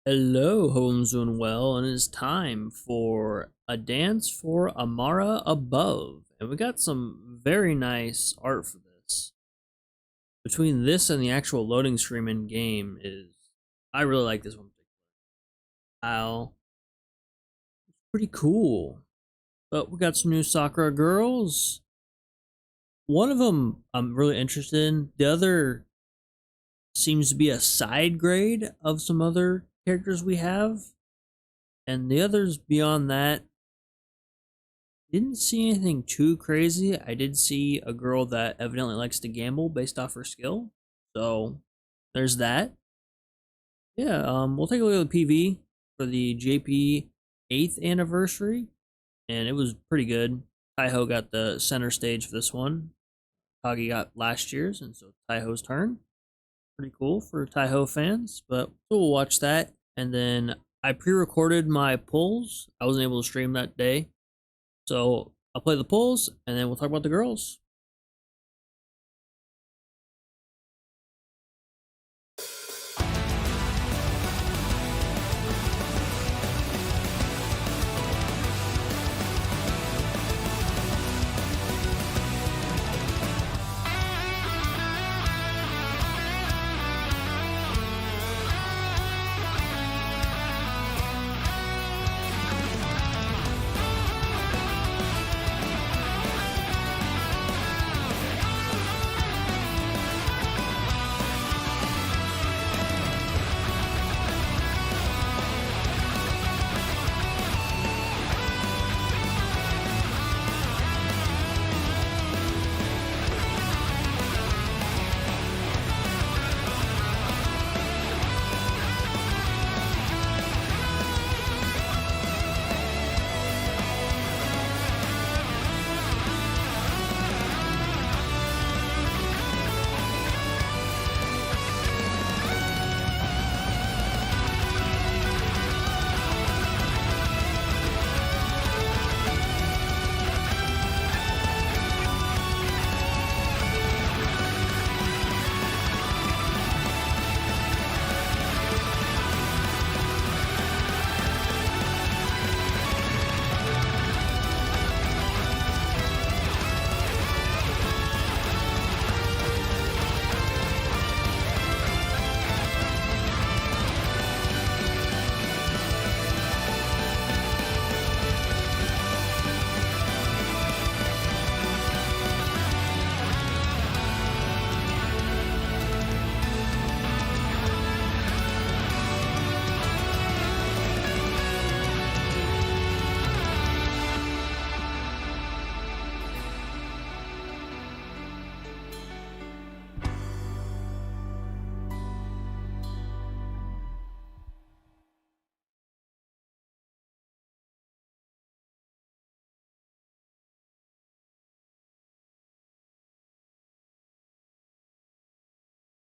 Hello, hope I'm doing well, and it's time for a dance for Amahara above. And we got some very nice art for this. Between this and the actual loading screen in game I really like this one. Style, pretty cool. But we got some new Sakura girls. One of them I'm really interested in. The other seems to be a side grade of some other characters we have. And the others beyond that didn't see anything too crazy. I did see a girl that evidently likes to gamble based off her skill. So there's that. Yeah, we'll take a look at the PV for the JP 8th anniversary, and it was pretty good. Taiho got the center stage for this one. Kagi got last year's, and so Taiho's turn. Pretty cool for Taiho fans, but we'll watch that. And then I pre-recorded my pulls. I wasn't able to stream that day, so I'll play the pulls, and then we'll talk about the girls.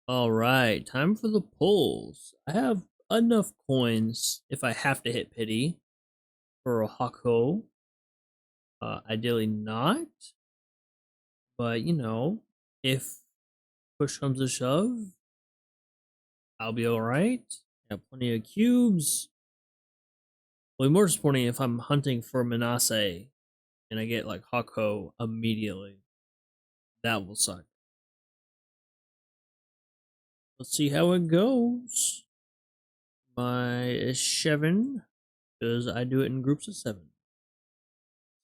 All right, time for the pulls. I have enough coins if I have to hit pity for a Hakuhou. Ideally not, but if push comes to shove, I'll be all right. Have plenty of cubes. Will be more disappointing if I'm hunting for Minase and I get like Hakuhou immediately. That will suck. Let's see how it goes. My 7, because I do it in groups of 7.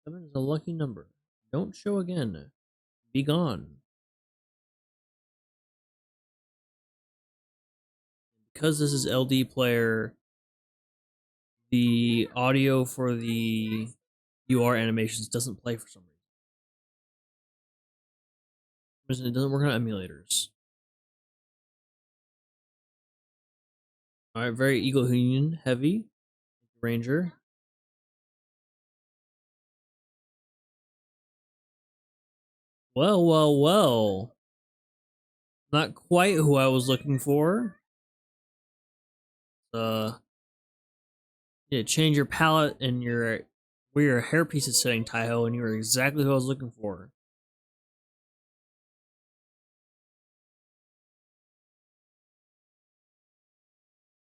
7 is a lucky number. Don't show again. Be gone. Because this is LD player, the audio for the UR animations doesn't play for some reason. It doesn't work on emulators. Alright, very Eagle Union heavy. Ranger. Well. Not quite who I was looking for. Yeah, change your palette and where your hairpiece is sitting, Taiho, and you were exactly who I was looking for.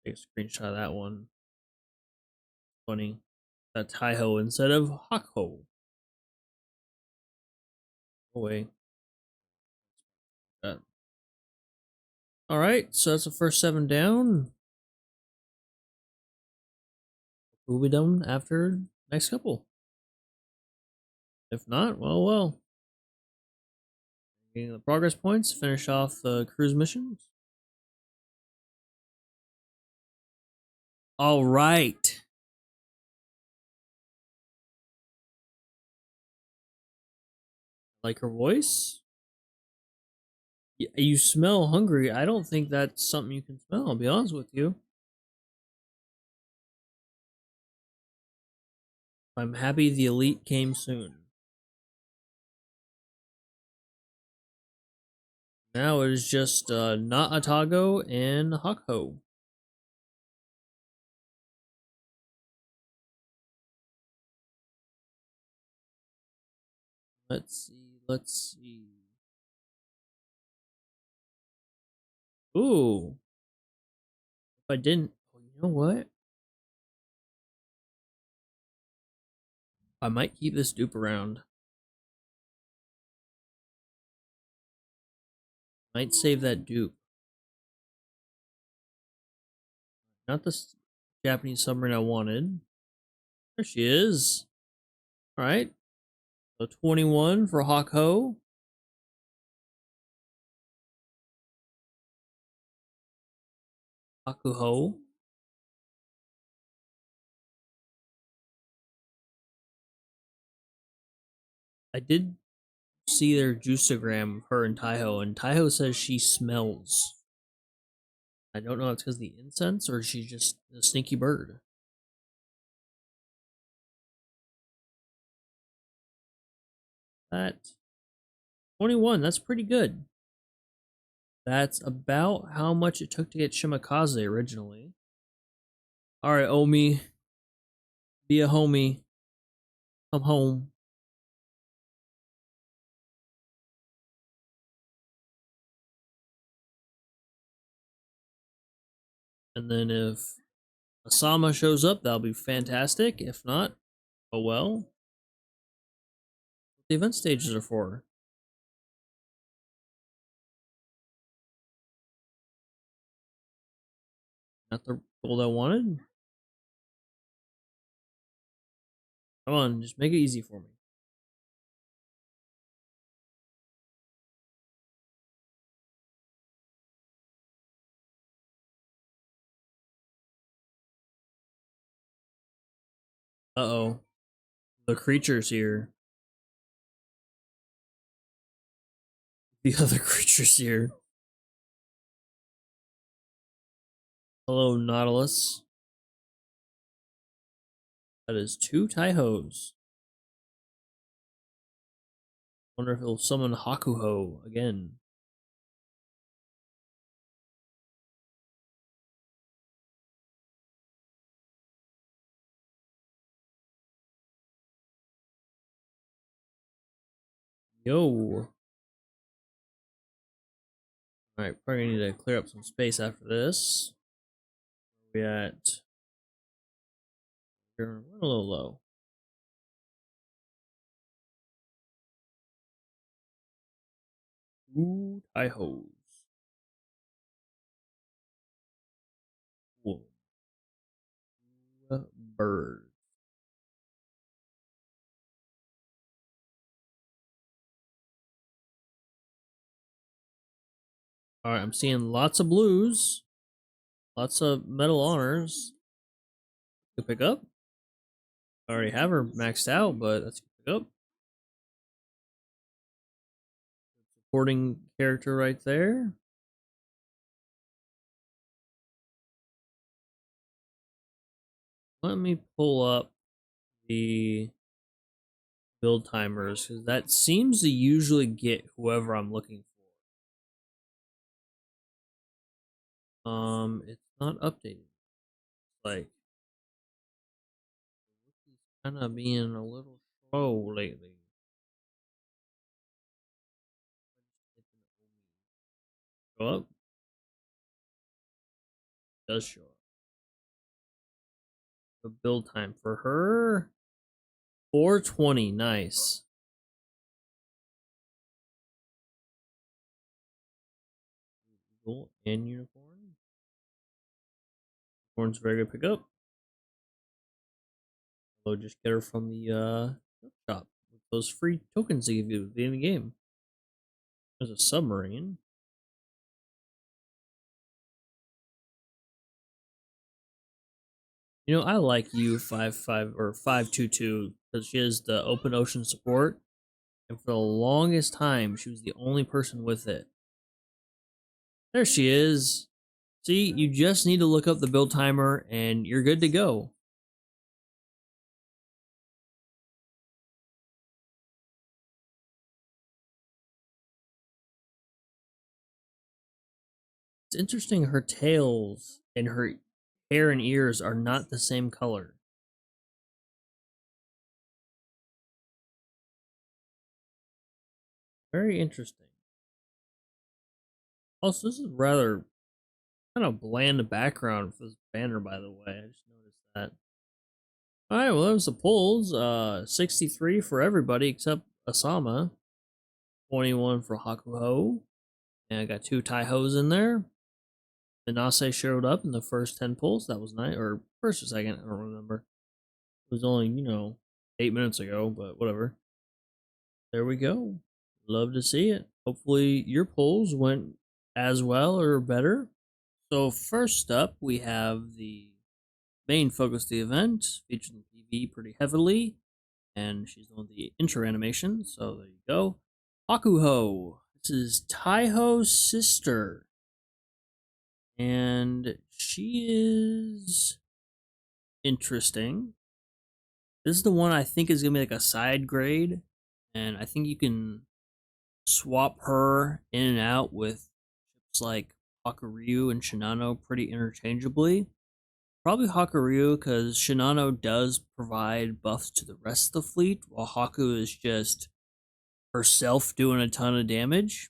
Take a screenshot of that one. Funny. That Taiho instead of Hakuhou. Away. Alright, so that's the first 7 down. We'll be done after next couple. If not, well. Getting the progress points, finish off the cruise missions. Alright. Like her voice? You smell hungry. I don't think that's something you can smell, I'll be honest with you. I'm happy the elite came soon. Now it is just not Atago and Hakuhou. Let's see. Ooh. If I didn't, you know what? I might keep this dupe around. Might save that dupe. Not the Japanese submarine I wanted. There she is. Alright. So 21 for Hakuhou. Hakuhou. I did see their juiceogram of her and Taiho says she smells. I don't know if it's because of the incense or she's just a sneaky bird. That 21, that's pretty good. That's about how much it took to get Shimakaze originally. Alright, Oumi. Be a homie. Come home. And then if Asama shows up, that'll be fantastic. If not, oh well. What the event stages are for. Not the gold I wanted. Come on, just make it easy for me. Uh-oh. The creature's here. The other creature's here. Hello, Nautilus. That is 2 Taihos. Wonder if he'll summon Hakuhou again. Yo. Alright, probably need to clear up some space after this. Where we at? We're a little low. Ooh, Taihos. Ooh. Bird. Alright, I'm seeing lots of blues. Lots of medal honors. To pick up. I already have her maxed out, but let's pick up. Supporting character right there. Let me pull up the build timers because that seems to usually get whoever I'm looking for. It's not updated. Like, it's kind of being a little slow lately. Show up. It does show up. The build time for her 420. Nice. Cool. And unicorn. Unicorn's very good pickup. So just get her from the shop with those free tokens they give you at the end of the game. There's a submarine. You know, I like U55 or 522 because she has the open ocean support, and for the longest time, she was the only person with it. There she is. See, you just need to look up the build timer, and you're good to go. It's interesting, her tails and her hair and ears are not the same color. Very interesting. Also, this is rather kind of bland background for this banner, by the way. I just noticed that. Alright, well, that was the polls. 63 for everybody except Asama. 21 for Hakuhou. And I got 2 Taihos in there. Minase showed up in the first 10 polls. That was nice. Or first or second, I don't remember. It was only, 8 minutes ago, but whatever. There we go. Love to see it. Hopefully your polls went as well or better. So first up, we have the main focus of the event, featuring PV pretty heavily, and she's on the intro animation, so there you go. Hakuhou. This is Taiho's sister, and she is interesting. This is the one I think is going to be like a side grade, and I think you can swap her in and out with ships like Hakuryu and Shinano pretty interchangeably. Probably Hakuryu, because Shinano does provide buffs to the rest of the fleet, while Haku is just herself doing a ton of damage.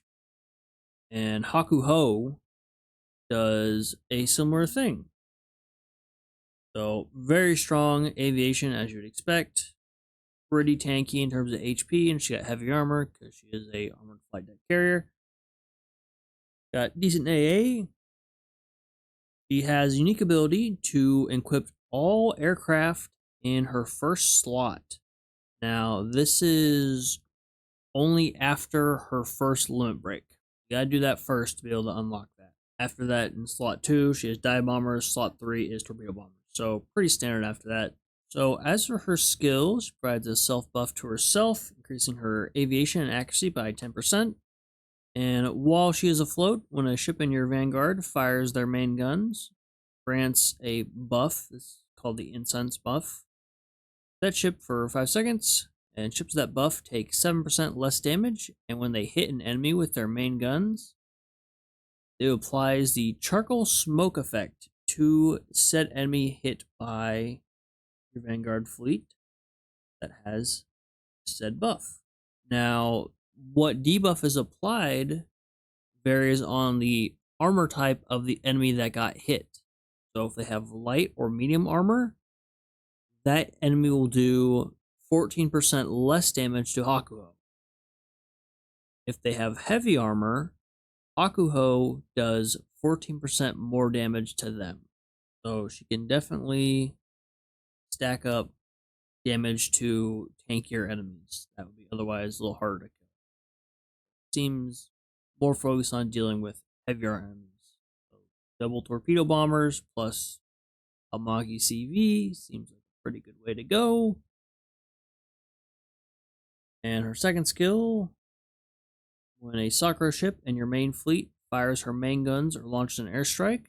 And Hakuhou does a similar thing. So, very strong aviation, as you would expect. Pretty tanky in terms of HP, and she got heavy armor, because she is a armored flight deck carrier. Got decent AA. She has unique ability to equip all aircraft in her first slot. Now, this is only after her first limit break. You gotta do that first to be able to unlock that. After that, in slot 2, she has dive bombers. Slot 3 is torpedo bombers. So, pretty standard after that. So, as for her skills, she provides a self buff to herself, increasing her aviation and accuracy by 10%. And while she is afloat, when a ship in your vanguard fires their main guns, grants a buff. This is called the incense buff. That ship for 5 seconds, and ships that buff take 7% less damage, and when they hit an enemy with their main guns, it applies the charcoal smoke effect to said enemy hit by your vanguard fleet that has said buff. Now, what debuff is applied varies on the armor type of the enemy that got hit. So if they have light or medium armor, that enemy will do 14% less damage to Hakuhou. If they have heavy armor, Hakuhou does 14% more damage to them. So she can definitely stack up damage to tankier enemies. That would be otherwise a little harder to kill. Seems more focused on dealing with heavier enemies. So double torpedo bombers plus a Magi CV seems like a pretty good way to go. And her second skill, when a Sakura ship in your main fleet fires her main guns or launches an airstrike,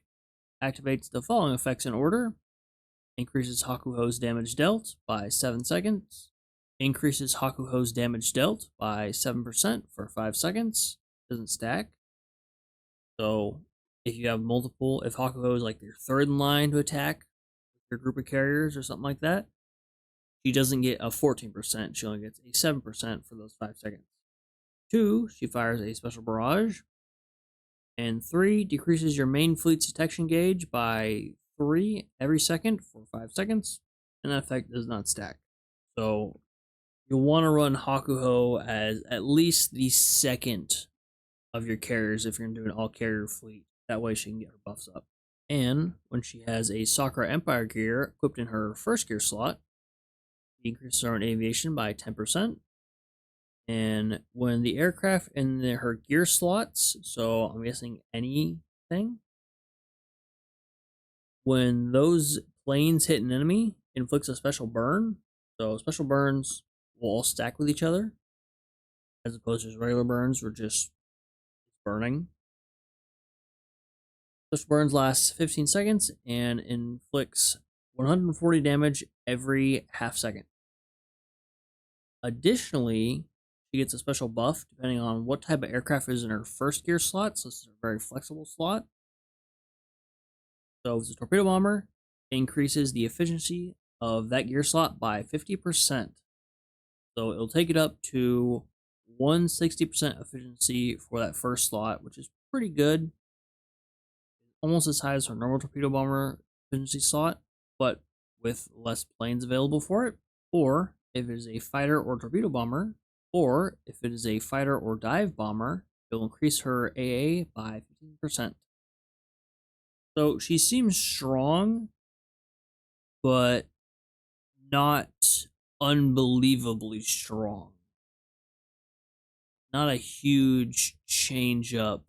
activates the following effects in order. Increases Hakuhou's damage dealt by 7 seconds. Increases Hakuhou's damage dealt by 7% for 5 seconds. Doesn't stack. So if you have multiple, if Hakuhou is like your third in line to attack your group of carriers or something like that, she doesn't get a 14%. She only gets a 7% for those 5 seconds. 2, she fires a special barrage. And 3, decreases your main fleet's detection gauge by 3 every second for 5 seconds. and that effect does not stack. So you'll want to run Hakuhou as at least the second of your carriers if you're going to do an all carrier fleet. That way she can get her buffs up. And when she has a Sakura Empire gear equipped in her first gear slot, she increases her own aviation by 10%. And when the aircraft in her gear slots, so I'm guessing anything, when those planes hit an enemy, it inflicts a special burn. So special burns will all stack with each other, as opposed to regular burns, where just burning. Special burns lasts 15 seconds and inflicts 140 damage every half second. Additionally, she gets a special buff depending on what type of aircraft is in her first gear slot, so this is a very flexible slot. So if it's a torpedo bomber, it increases the efficiency of that gear slot by 50%. So it'll take it up to 160% efficiency for that first slot, which is pretty good. Almost as high as her normal torpedo bomber efficiency slot, but with less planes available for it. Or if it is a fighter or torpedo bomber, or if it is a fighter or dive bomber, it will increase her AA by 15%. So she seems strong, but not unbelievably strong. Not a huge change up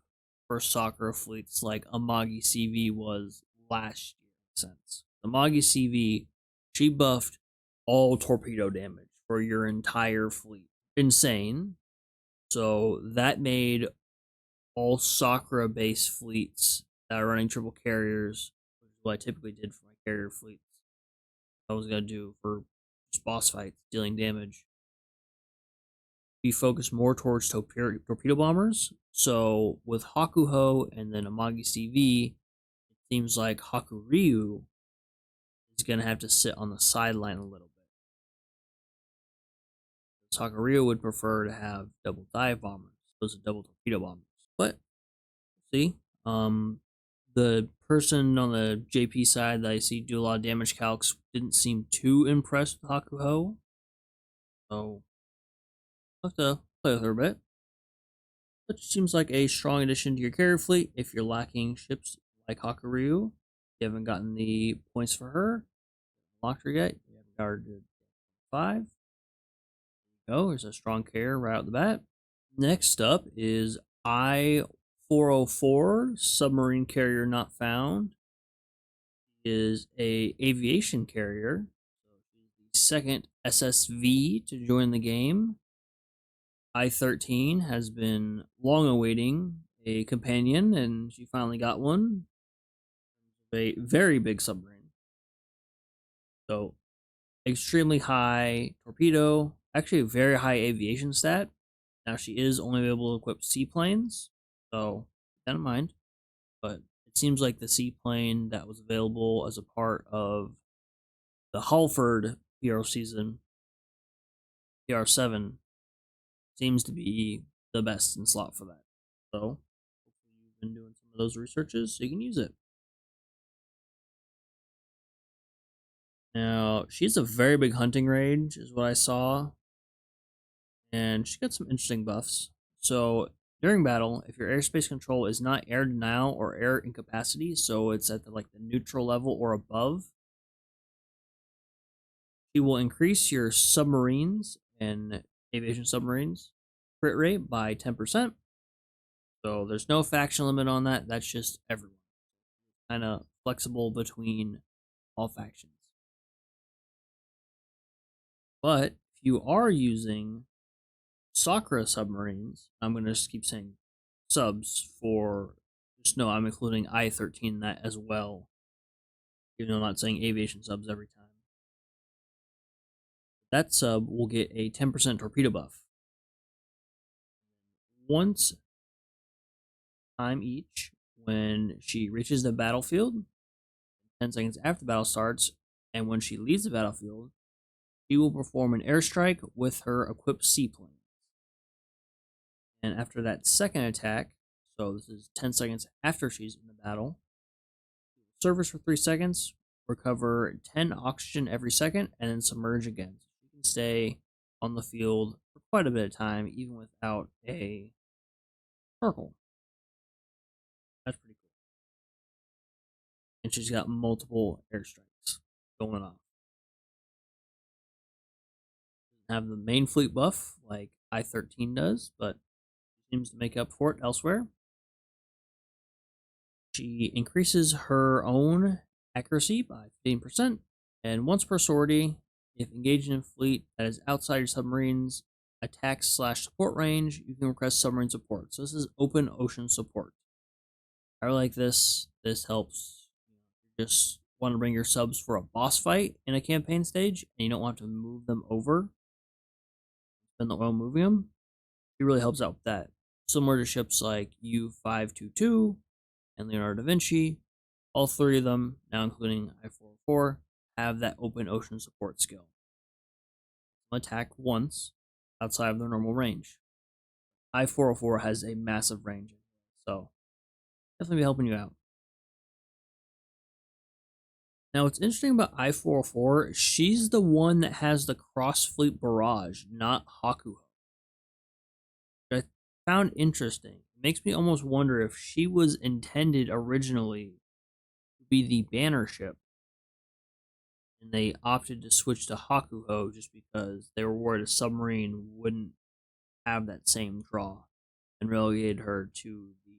for Sakura fleets like Amagi CV was last year. Since Amagi CV, she buffed all torpedo damage for your entire fleet. Insane. So that made all Sakura based fleets that are running triple carriers, which is what I typically did for my carrier fleets. I was gonna do for just boss fights, dealing damage. Be focused more towards torpedo bombers. So with Hakuhou and then Amagi CV, it seems like Hakuryu is going to have to sit on the sideline a little bit. Hakuryu would prefer to have double dive bombers, those are double torpedo bombers. But see, the person on the JP side that I see do a lot of damage calcs didn't seem too impressed with Hakuhou. So I'll have to play with her a bit. But she seems like a strong addition to your carrier fleet if you're lacking ships like Hakuryu. You haven't gotten the points for her, locked her yet. You haven't got her to 5. There you go. There's a strong carrier right out the bat. Next up is I-404, submarine carrier not found. Is a aviation carrier. So she's the second SSV to join the game. I-13 has been long awaiting a companion, and she finally got one. A very big submarine. So, extremely high torpedo, actually a very high aviation stat. Now, she is only able to equip seaplanes, so keep that in mind. But it seems like the seaplane that was available as a part of the Halford PRO season, PR7, seems to be the best in slot for that. So, hopefully you've been doing some of those researches so you can use it. Now, she has a very big hunting range, is what I saw. And she got some interesting buffs. So, during battle, if your airspace control is not air denial or air incapacity, so it's at the neutral level or above, she will increase your submarines and aviation submarines crit rate by 10%. So there's no faction limit on that. That's just everyone. Kind of flexible between all factions. But if you are using Sakura submarines, I'm going to just keep saying subs for, just know I'm including I-13 in that as well. Even though I'm not saying aviation subs every time. That sub will get a 10% torpedo buff. Once time each when she reaches the battlefield, 10 seconds after the battle starts, and when she leaves the battlefield, she will perform an airstrike with her equipped seaplanes. And after that second attack, so this is 10 seconds after she's in the battle, service for 3 seconds, recover 10 oxygen every second, and then submerge again. So you can stay on the field for quite a bit of time, even without a snorkel. That's pretty cool. And she's got multiple airstrikes going off. Doesn't have the main fleet buff like I-13 does, but seems to make up for it elsewhere. She increases her own accuracy by 15%, and once per sortie, if engaged in a fleet that is outside your submarine's attack/support range, you can request submarine support. So this is open ocean support. I like this. This helps. You just want to bring your subs for a boss fight in a campaign stage, and you don't want to move them over. Spend the oil moving them. It really helps out with that. Similar to ships like U-522 and Leonardo da Vinci, all three of them, now including I-404, have that open ocean support skill. Attack once outside of their normal range. I-404 has a massive range, so definitely be helping you out. Now, what's interesting about I-404, she's the one that has the cross-fleet barrage, not Hakuhou. I found interesting. It makes me almost wonder if she was intended originally to be the banner ship, and they opted to switch to Hakuhou just because they were worried a submarine wouldn't have that same draw, and relegated her to the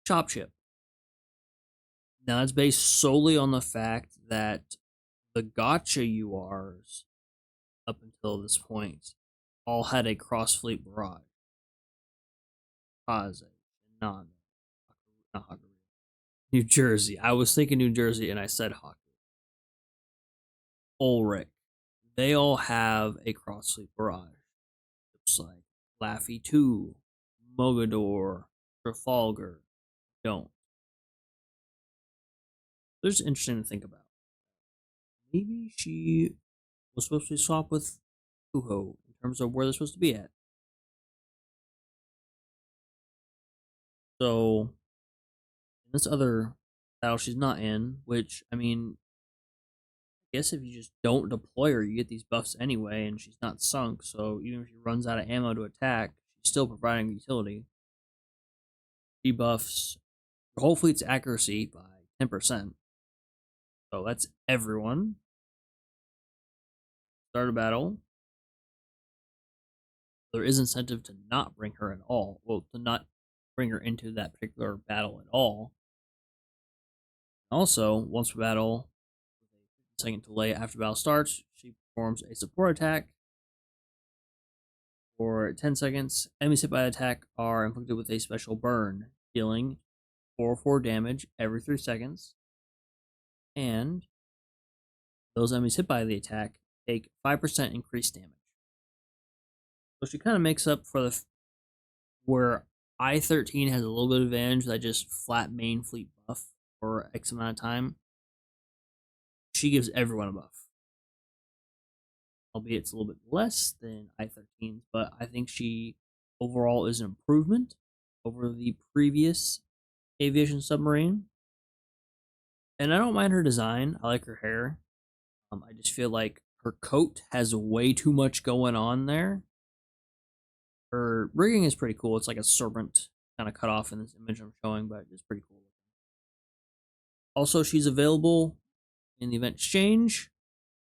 chop ship. Now, it's based solely on the fact that the gotcha URs up until this point all had a cross fleet barrage. Taekaze, not Hakuhou. New Jersey. I was thinking New Jersey and I said Hakuhou. Ulrich. They all have a cross fleet barrage. It's like Laffy 2, Mogador, Trafalgar don't. This is interesting to think about. Maybe she was supposed to swap with Hakuhou in terms of where they're supposed to be at. So, in this other battle she's not in, which, I mean, I guess if you just don't deploy her, you get these buffs anyway, and she's not sunk, so even if she runs out of ammo to attack, she's still providing utility. She buffs her whole fleet's accuracy by 10%. So that's everyone. Start a battle. There is incentive to not bring her at all. Well, to not bring her into that particular battle at all. Also, once per battle, with a 15-second delay after battle starts, she performs a support attack. For 10 seconds, enemies hit by the attack are inflicted with a special burn, dealing 4 damage every 3 seconds. And those enemies hit by the attack take 5% increased damage. So she kind of makes up for the where I-13 has a little bit of advantage that just flat main fleet buff for X amount of time. She gives everyone a buff. Albeit it's a little bit less than I-13's, but I think she overall is an improvement over the previous aviation submarine. And I don't mind her design. I like her hair. I just feel like her coat has way too much going on there. Her rigging is pretty cool. It's like a serpent kind of cut off in this image I'm showing, but it's pretty cool. Also, she's available in the event exchange,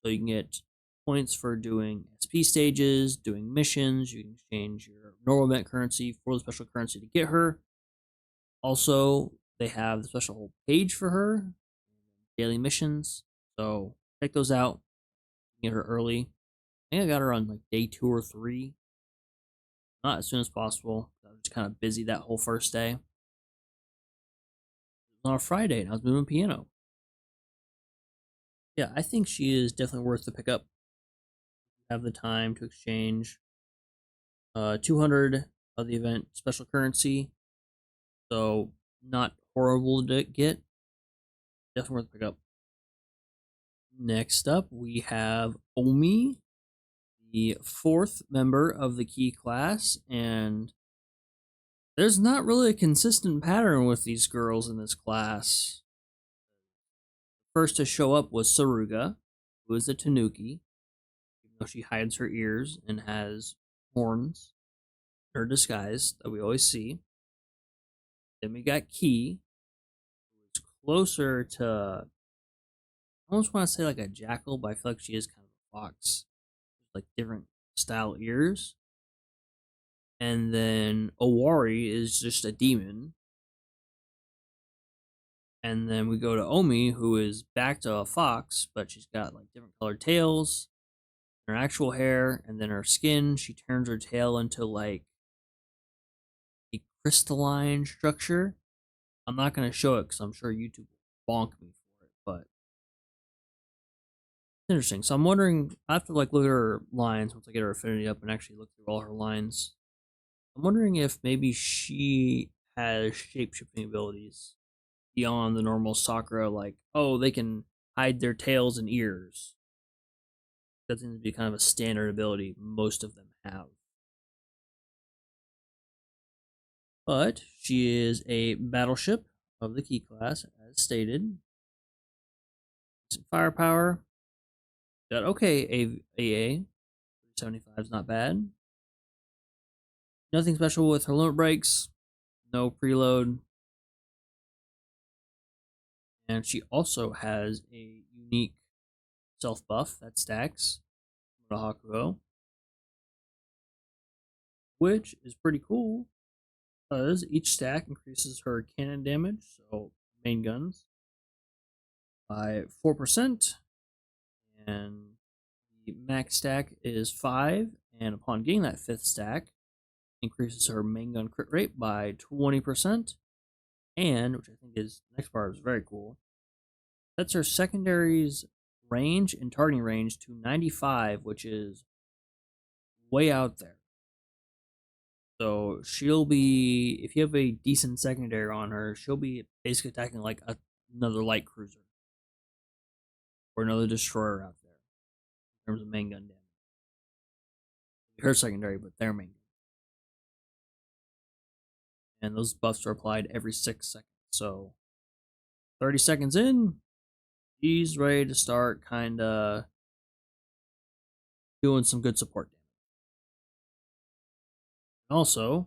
so you can get points for doing SP stages, doing missions. You can exchange your normal event currency for the special currency to get her. Also, they have the special page for her, daily missions. So check those out. Get her early. I think I got her on like day 2 or 3. Not as soon as possible. I was just kind of busy that whole first day. It was on a Friday, and I was moving piano. Yeah, I think she is definitely worth the pickup. Have the time to exchange 200 of the event special currency. So not horrible to get. Definitely worth the pickup. Next up, we have Oumi, the 4th member of the key class, and there's not really a consistent pattern with these girls in this class. First to show up was Saruga, who is a Tanuki, even though she hides her ears and has horns in her disguise that we always see. Then we got Ki, who's closer to, I almost want to say like a jackal, but I feel like she is kind of a fox. Like different style ears. And then Owari is just a demon. And then we go to Oumi, who is back to a fox, but she's got like different colored tails, her actual hair, and then her skin. She turns her tail into like a crystalline structure. I'm not going to show it because I'm sure YouTube will bonk me for it, but it's interesting. So I'm wondering, I have to like look at her lines once I get her affinity up and actually look through all her lines. I'm wondering if maybe she has shape-shifting abilities beyond the normal Sakura, like, oh, they can hide their tails and ears. That seems to be kind of a standard ability most of them have. But she is a battleship of the Ki class, as stated. Some firepower. Got okay AA. 75 is not bad. Nothing special with her limit breaks. No preload. And she also has a unique self buff that stacks the Hakuhou, which is pretty cool because each stack increases her cannon damage, so main guns, by 4%, and the max stack is 5, and upon getting that 5th stack, increases her main gun crit rate by 20%, and, which I think is, the next part is very cool, sets her secondaries range and targeting range to 95, which is way out there. So she'll be, if you have a decent secondary on her, she'll be basically attacking like another light cruiser or another destroyer out there in terms of main gun damage. Her secondary, but their main gun. And those buffs are applied every 6 seconds. So 30 seconds in, she's ready to start kind of doing some good support damage. Also,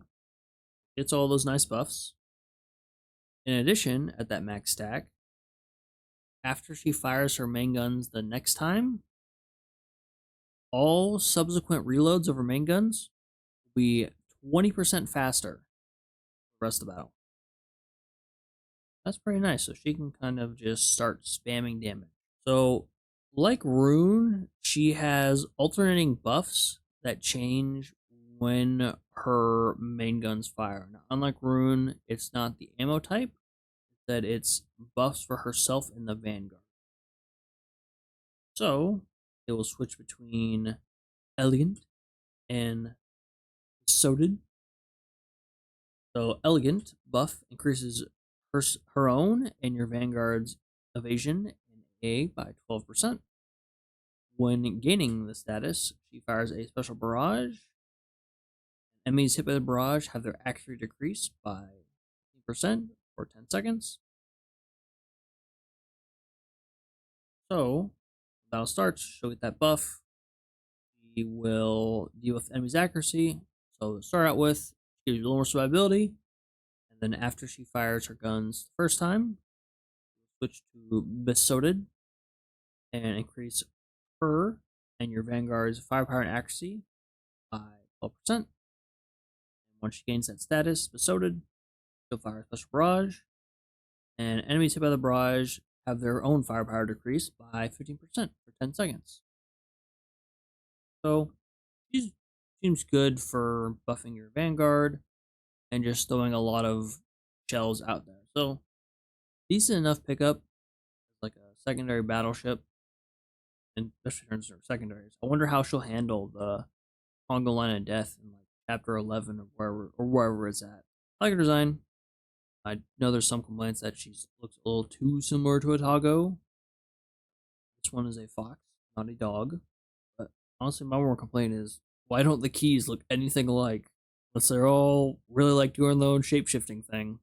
gets all those nice buffs. In addition, at that max stack, after she fires her main guns the next time, all subsequent reloads of her main guns will be 20% faster for the rest of the battle. That's pretty nice. So she can kind of just start spamming damage. So, like Rune, she has alternating buffs that change when her main guns fire. Now, unlike Rune, it's not the ammo type, that it's buffs for herself in the Vanguard. So, it will switch between Elegant and Soded. So, Elegant buff increases her own and your Vanguard's evasion and A by 12%. When gaining the status, she fires a special barrage. Enemies hit by the barrage have their accuracy decreased by 15% for 10 seconds. So, battle starts, she'll get that buff. She will deal with enemies' accuracy. So, to start out with, she gives you a little more survivability. And then after she fires her guns the first time, switch to Besotted and increase her and your Vanguard's firepower and accuracy by 12%. And once she gains that status, Besotted, she'll fire a special barrage. And enemies hit by the barrage have their own firepower decrease by 15% for 10 seconds. So, she seems good for buffing your Vanguard and just throwing a lot of shells out there. So, decent enough pickup, like a secondary battleship, and especially in terms of secondaries. I wonder how she'll handle the Congo Line of Death in like chapter 11 or wherever it's at. I like her design. I know there's some complaints that she looks a little too similar to a Tago. This one is a fox, not a dog. But honestly, my more complaint is, why don't the keys look anything alike? Unless they're all really like doing their own shape-shifting thing.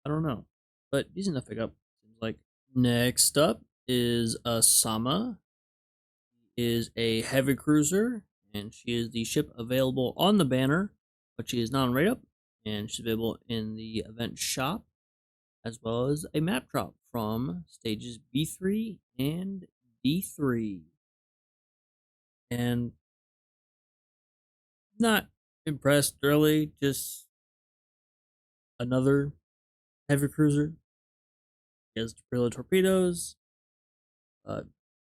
I don't know. But decent enough pickup. Seems like Next up is Asama. Is a heavy cruiser, and she is the ship available on the banner, but she is not on Wrapup, and she's available in the event shop, as well as a map drop from stages B3 and D3. And not impressed really, just another heavy cruiser. He has torpedoes,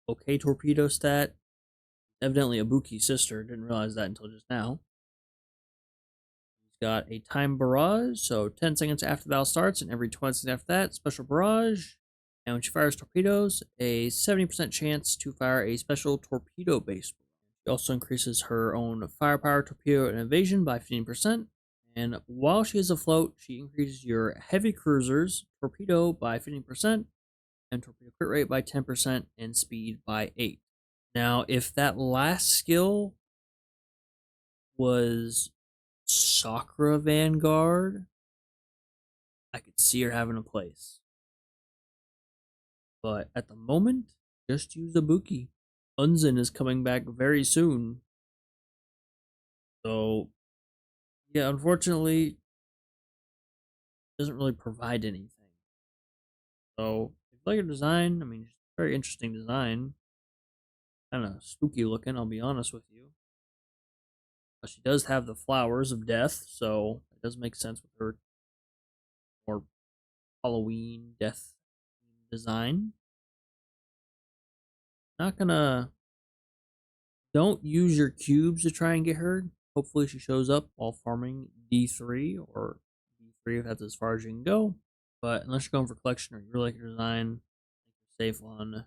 okay torpedo stat. Evidently a Buki sister, didn't realize that until just now. He's got a time barrage, so 10 seconds after the battle starts, and every 20 seconds after that, special barrage. And when she fires torpedoes, a 70% chance to fire a special torpedo based. She also increases her own firepower, torpedo, and evasion by 15%. And while she is afloat, she increases your heavy cruisers torpedo by 15%, and torpedo crit rate by 10%, and speed by 8. Now, if that last skill was Sakura Vanguard, I could see her having a place. But at the moment, just use Ibuki. Unzen is coming back very soon. So, yeah, unfortunately, doesn't really provide anything. So, if you like her design, I mean, it's a very interesting design. Kind of spooky looking, I'll be honest with you. But she does have the flowers of death, so it does make sense with her more Halloween death design. Not gonna. Don't use your cubes to try and get her. Hopefully, she shows up while farming D3 or D3 if that's as far as you can go. But unless you're going for collection or you really like your design, I think you're safe on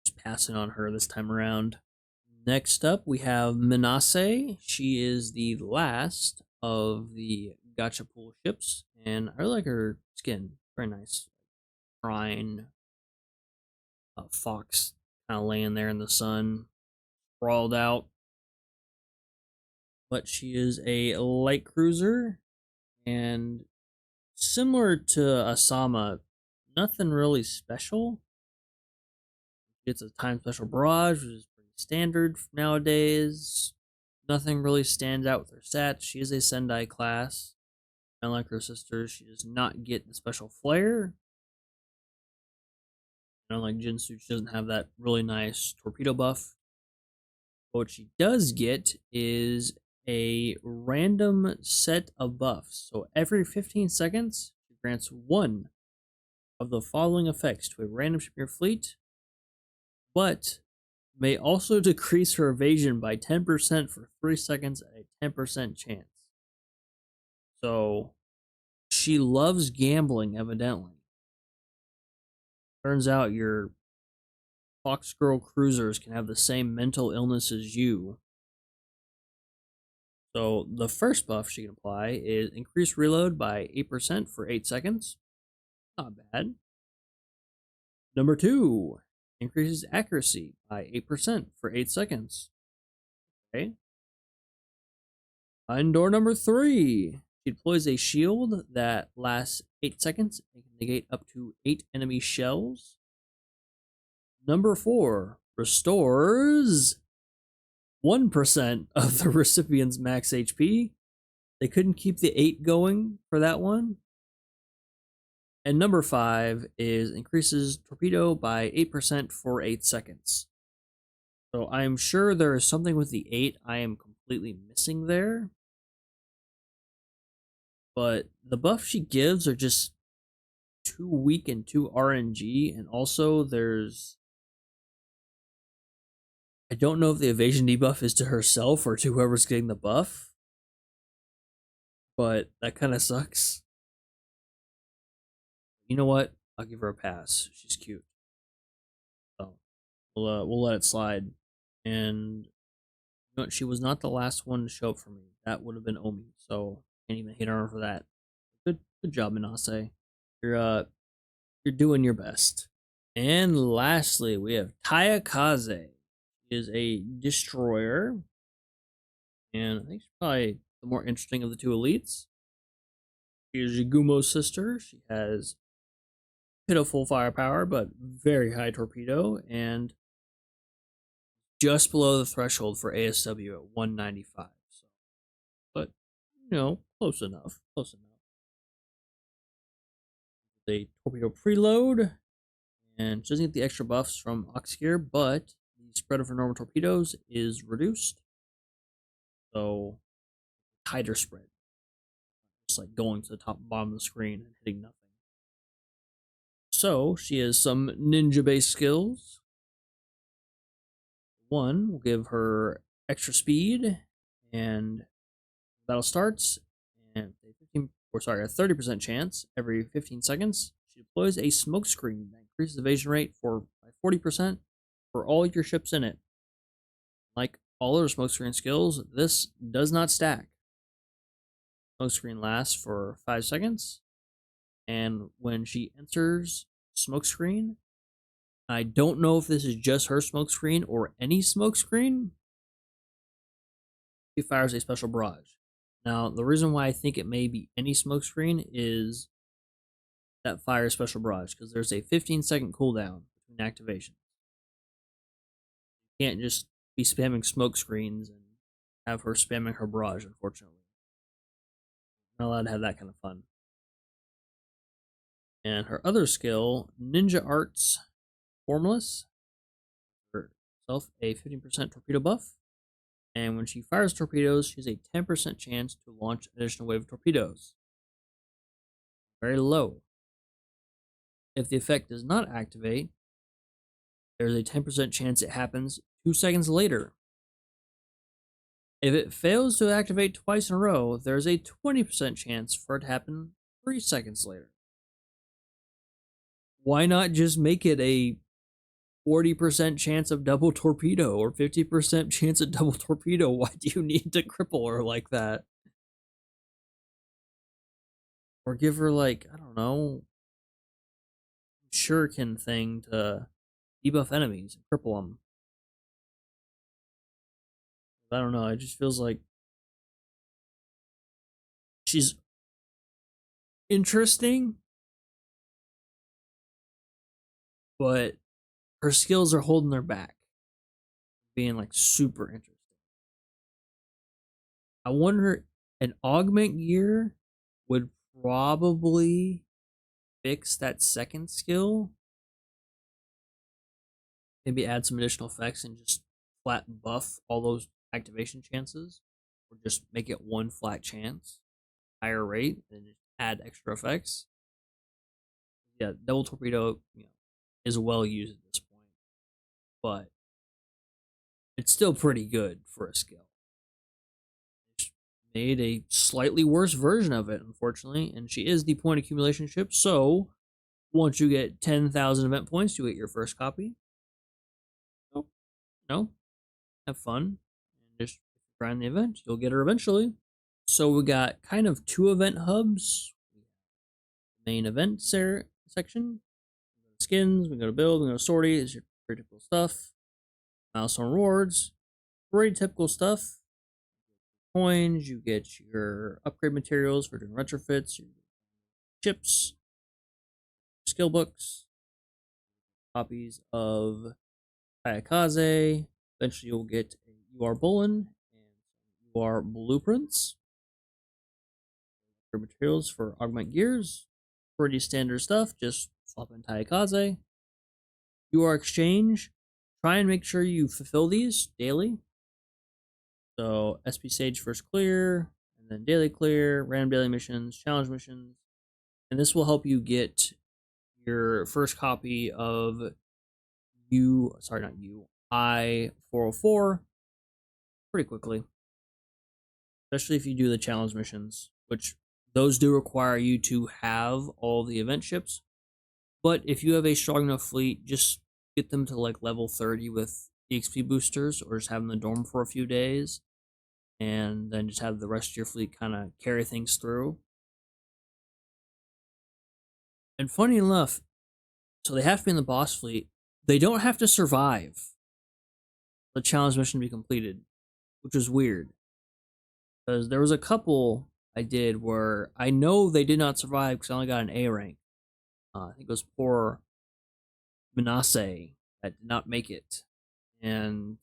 just passing on her this time around. Next up, we have Minase. She is the last of the gacha pool ships, and I really like her skin. Very nice. Brine, fox kind of laying there in the sun, sprawled out. But she is a light cruiser, and similar to Asama, nothing really special. It's a time special barrage, which is pretty standard nowadays. Nothing really stands out with her stats. She is a Sendai class. Unlike her sister, she does not get the special flare. Unlike Jinsu, she doesn't have that really nice torpedo buff. But what she does get is a random set of buffs. So every 15 seconds, she grants one of the following effects to a random ship in your fleet, but may also decrease her evasion by 10% for 3 seconds at a 10% chance. So she loves gambling, evidently. Turns out your Fox Girl cruisers can have the same mental illness as you. So the first buff she can apply is increase reload by 8% for 8 seconds. Not bad. Number 2, increases accuracy by 8% for 8 seconds. Okay. And door number 3, she deploys a shield that lasts 8 seconds and can negate up to 8 enemy shells. Number 4, restores 1% of the recipient's max HP. They couldn't keep the 8 going for that one. And number 5 is increases torpedo by 8% for 8 seconds. So I'm sure there is something with the 8 I am completely missing there. But the buffs she gives are just too weak and too RNG. And also there's... I don't know if the evasion debuff is to herself or to whoever's getting the buff. But that kind of sucks. You know what? I'll give her a pass. She's cute. So we'll let it slide. And you know, she was not the last one to show up for me. That would have been Oumi. So can't even hate on her for that. Good job, Minase. You're doing your best. And lastly, we have Taekaze. She is a destroyer. And I think she's probably the more interesting of the two elites. She is Jigumo's sister. She has pitiful firepower, but very high torpedo, and just below the threshold for ASW at 195. So, but close enough. Close enough. The torpedo preload, and she doesn't get the extra buffs from Oxgear, but the spread of her normal torpedoes is reduced. So, tighter spread. Just like going to the top and bottom of the screen and hitting nothing. So, she has some ninja-based skills. One will give her extra speed, and battle starts, and a 30% chance every 15 seconds. She deploys a smoke screen that increases evasion rate by 40% for all your ships in it. Like all other smoke screen skills, this does not stack. Smoke screen lasts for 5 seconds, and when she enters smoke screen, I don't know if this is just her smoke screen or any smoke screen, she fires a special barrage. Now, the reason why I think it may be any smoke screen is that fire special barrage, because there's a 15-second cooldown between activations. You can't just be spamming smoke screens and have her spamming her barrage, unfortunately. Not allowed to have that kind of fun. And her other skill, Ninja Arts Formless, herself a 15% torpedo buff. And when she fires torpedoes, she has a 10% chance to launch an additional wave of torpedoes. Very low. If the effect does not activate, there's a 10% chance it happens 2 seconds later. If it fails to activate twice in a row, there's a 20% chance for it to happen 3 seconds later. Why not just make it a 40% chance of double torpedo or 50% chance of double torpedo? Why do you need to cripple her like that? Or give her, like, I don't know, shuriken thing to debuff enemies and cripple them. I don't know, it just feels like she's interesting, but her skills are holding her back, being like super interesting. I wonder, an augment gear would probably fix that second skill. Maybe add some additional effects and just flat buff all those activation chances, or just make it one flat chance, higher rate, and just add extra effects. Yeah, double torpedo, is well used at this point, but it's still pretty good for a skill. It's made a slightly worse version of it, unfortunately, and she is the point accumulation ship. So once you get 10,000 event points, you get your first copy. No, have fun and just grind the event. You'll get her eventually. So we got kind of 2 event hubs. Main event section. Skins, we go to build, we go to sortie. It's your typical stuff. Milestone rewards, pretty typical stuff. Coins, you get your upgrade materials for doing retrofits, your chips, skill books, copies of Taekaze. Eventually, you'll get a UR Bullen and UR blueprints. Materials for augment gears, pretty standard stuff. Just swap in Taekaze. UR exchange. Try and make sure you fulfill these daily. So SP stage first clear, and then daily clear, random daily missions, challenge missions, and this will help you get your first copy of I-404 pretty quickly, especially if you do the challenge missions, which those do require you to have all the event ships. But if you have a strong enough fleet, just get them to like level 30 with EXP boosters, or just have them in the dorm for a few days, and then just have the rest of your fleet kind of carry things through. And funny enough, so they have to be in the boss fleet. They don't have to survive the challenge mission to be completed, which is weird. Because there was a couple I did where I know they did not survive because I only got an A rank. I think it was poor Minase that did not make it, and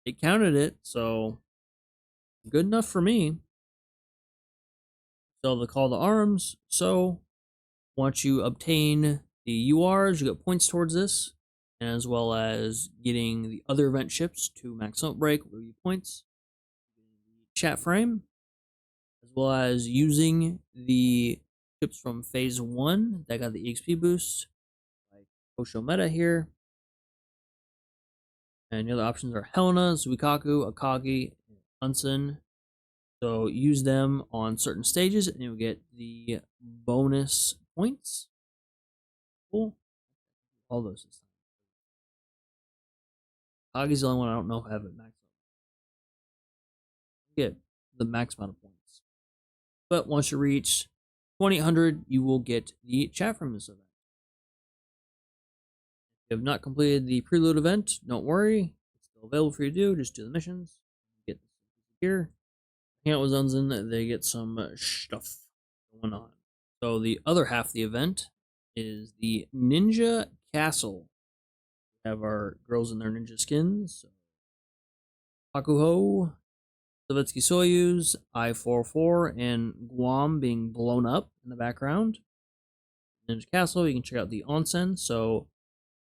it counted it, so good enough for me. So the call to arms. So once you obtain the URs, you get points towards this, as well as getting the other event ships to max outbreak will give you points. Chat frame, as well as using the ships from phase 1 that got the EXP boost, like Osho Meta here. And the other options are Helena, Suikaku, Akagi, and Unsen. So use them on certain stages and you'll get the bonus points. Cool. All those this time. Akagi's the only one I don't know if I have it maxed out. Get the max amount of points. But once you reach 2800, you will get the chat from this event. If you have not completed the preload event, don't worry. It's still available for you to do. Just do the missions. Get here. Hang out with Unzen, they get some stuff going on. So the other half of the event is the Ninja Castle. We have our girls in their ninja skins. Hakuhou, Savetsky Soyuz, I-44, and Guam being blown up in the background. Ninja Castle, you can check out the onsen. So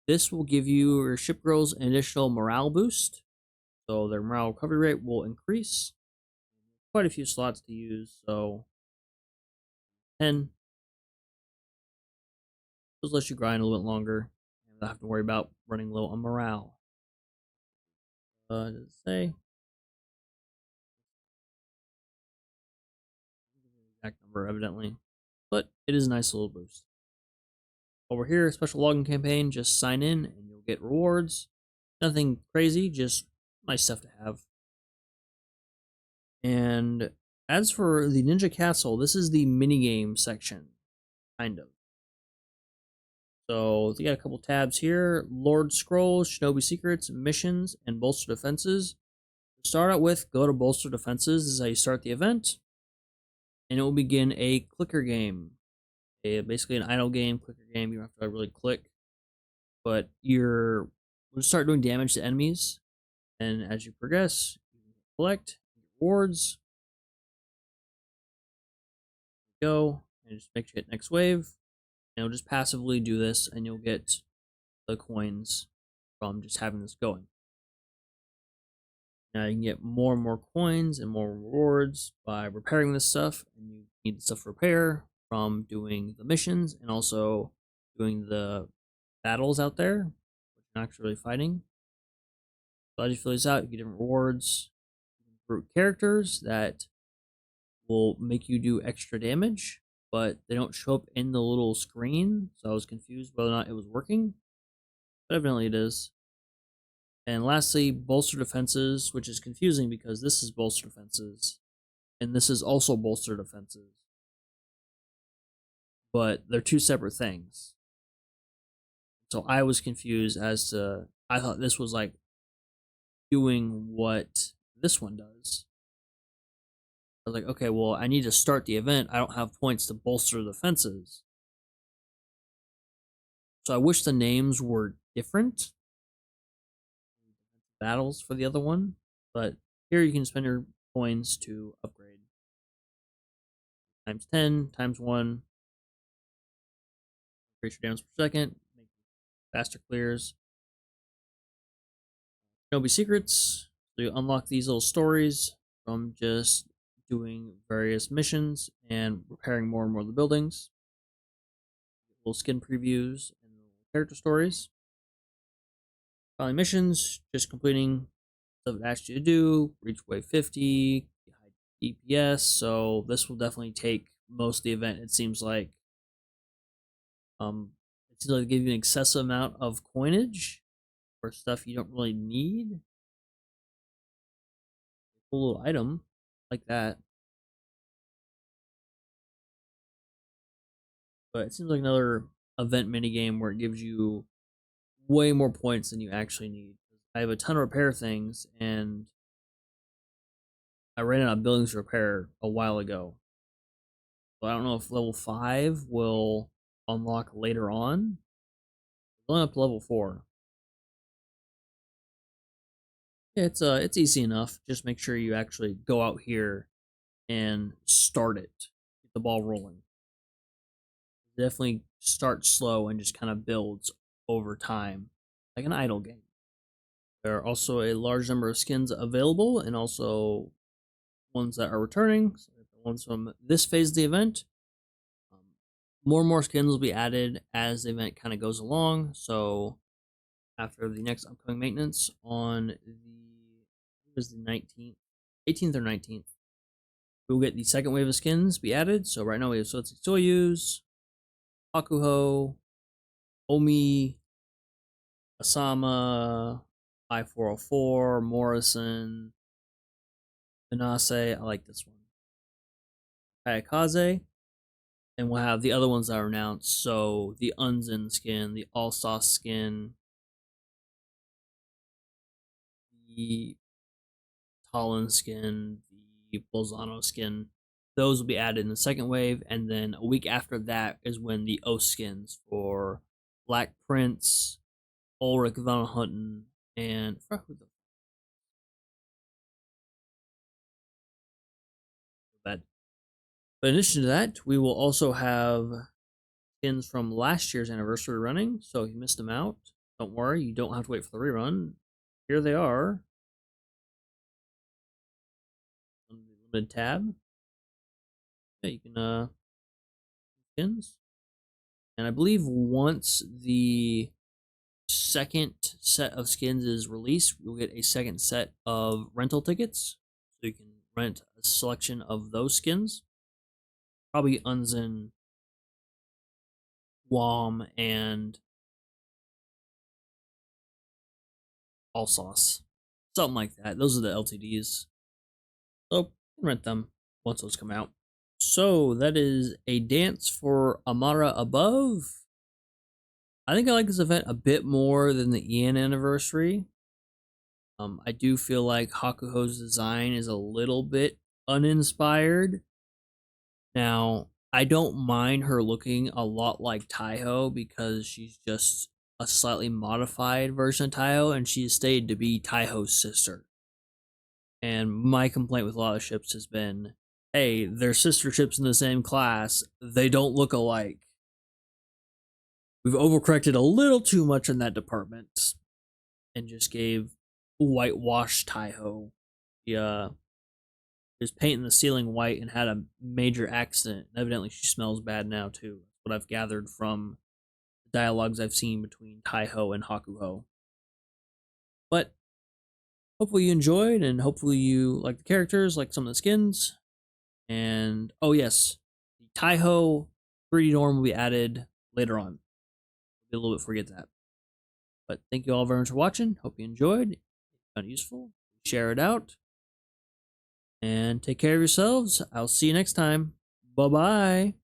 this will give you your ship girls an additional morale boost. So their morale recovery rate will increase. Quite a few slots to use, so 10. Just lets you grind a little bit longer. And not have to worry about running low on morale. Does it say? Exact number, evidently. But it is a nice little boost. Over here, special login campaign, just sign in and you'll get rewards. Nothing crazy, just nice stuff to have. And as for the Ninja Castle, this is the minigame section, kind of. So you got a couple tabs here: Lord Scrolls, Shinobi Secrets, Missions, and Bolster Defenses. To start out with, go to Bolster Defenses. This is how you start the event. And it will begin a clicker game. Basically an idle game, clicker game. You don't have to really click. But we'll start doing damage to enemies. And as you progress, you can collect rewards. Go. And just make sure you hit next wave. And you'll just passively do this, and you'll get the coins from just having this going. Now you can get more and more coins and more rewards by repairing this stuff, and you need the stuff to repair from doing the missions and also doing the battles out there, which you're not actually fighting. So as you fill these out, you get different rewards, brute characters that will make you do extra damage, but they don't show up in the little screen, so I was confused whether or not it was working, but evidently it is. And lastly, bolster defenses, which is confusing because this is bolster defenses, and this is also bolster defenses, but they're two separate things. So I was confused as to, I thought this was like doing what this one does. I was like, okay, well, I need to start the event. I don't have points to bolster defenses. So I wish the names were different. Battles for the other one. But here you can spend your coins to upgrade. Times 10, times 1. Increase your damage per second. Make faster clears. Shinobi Secrets. So you unlock these little stories from just doing various missions and repairing more and more of the buildings. Little skin previews and character stories. Finally, missions, just completing stuff it asked you to do, reach wave 50, high DPS, so this will definitely take most of the event, it seems like. It seems like they give you an excessive amount of coinage for stuff you don't really need. Cool little item like that. But it seems like another event minigame where it gives you way more points than you actually need. I have a ton of repair things, and I ran out of buildings to repair a while ago. So I don't know if level 5 will unlock later on. Going up to level 4. It's easy enough. Just make sure you actually go out here and start it. Get the ball rolling. Definitely start slow and just kind of builds over time, like an idle game. There are also a large number of skins available, and also ones that are returning. So the ones from this phase of the event. More and more skins will be added as the event kind of goes along. So after the next upcoming maintenance on the 19th, 18th or 19th, we'll get the second wave of skins be added. So right now we have Soyuz, Hakuhou, Oumi, Asama, I-404, Morrison, Minase. I like this one. Taekaze. And we'll have the other ones that are announced. So the Unzen skin, the All Sauce skin, the Talon skin, the Bolzano skin. Those will be added in the second wave, and then a week after that is when the O skins for Black Prince, Ulrich von Hutten, and but in addition to that, we will also have skins from last year's anniversary running. So if you missed them out, don't worry, you don't have to wait for the rerun. Here they are. On the limited tab. Yeah, you can skins. And I believe once the second set of skins is released, you'll get a second set of rental tickets. So you can rent a selection of those skins. Probably Unzen, Wom, and All Sauce. Something like that. Those are the LTDs. So you can rent them once those come out. So that is a dance for Amahara above. I think I like this event a bit more than the Ian anniversary. I do feel like Hakuhou's design is a little bit uninspired. Now, I don't mind her looking a lot like Taiho because she's just a slightly modified version of Taiho, and she's stated to be Taiho's sister. And my complaint with a lot of ships has been, hey, they're sister ships in the same class. They don't look alike. We've overcorrected a little too much in that department and just gave whitewashed Taiho. Is painting the ceiling white and had a major accident. Evidently, she smells bad now, too. That's what I've gathered from the dialogues I've seen between Taiho and Hakuhou. But hopefully you enjoyed, and hopefully you like the characters, like some of the skins. And, oh yes, the Taiho 3D norm will be added later on. Be a little bit forget that. But thank you all very much for watching. Hope you enjoyed. If you found it useful, share it out. And take care of yourselves. I'll see you next time. Bye-bye.